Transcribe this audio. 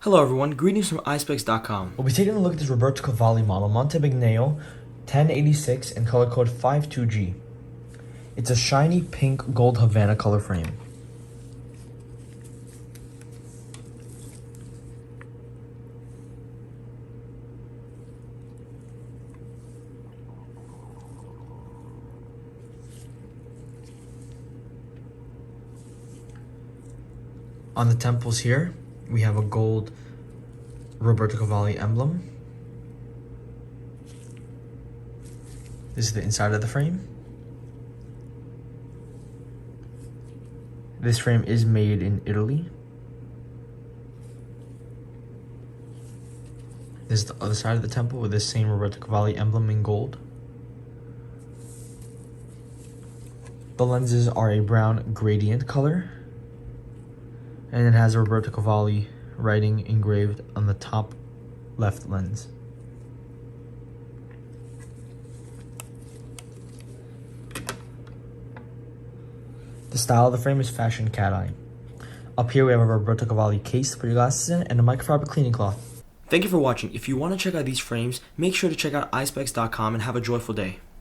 Hello everyone, greetings from Eyespecs.com. We'll be taking a look at this Roberto Cavalli model, Montemignaio 1086 and color code 52G. It's a shiny pink gold Havana color frame. On the temples here, we have a gold Roberto Cavalli emblem. This is the inside of the frame. This frame is made in Italy. This is the other side of the temple with this same Roberto Cavalli emblem in gold. The lenses are a brown gradient color, and it has a Roberto Cavalli writing engraved on the top left lens. The style of the frame is fashion cat eye. Up here we have a Roberto Cavalli case to put your glasses in and a microfiber cleaning cloth. Thank you for watching. If you want to check out these frames, make sure to check out Eyespecs.com and have a joyful day.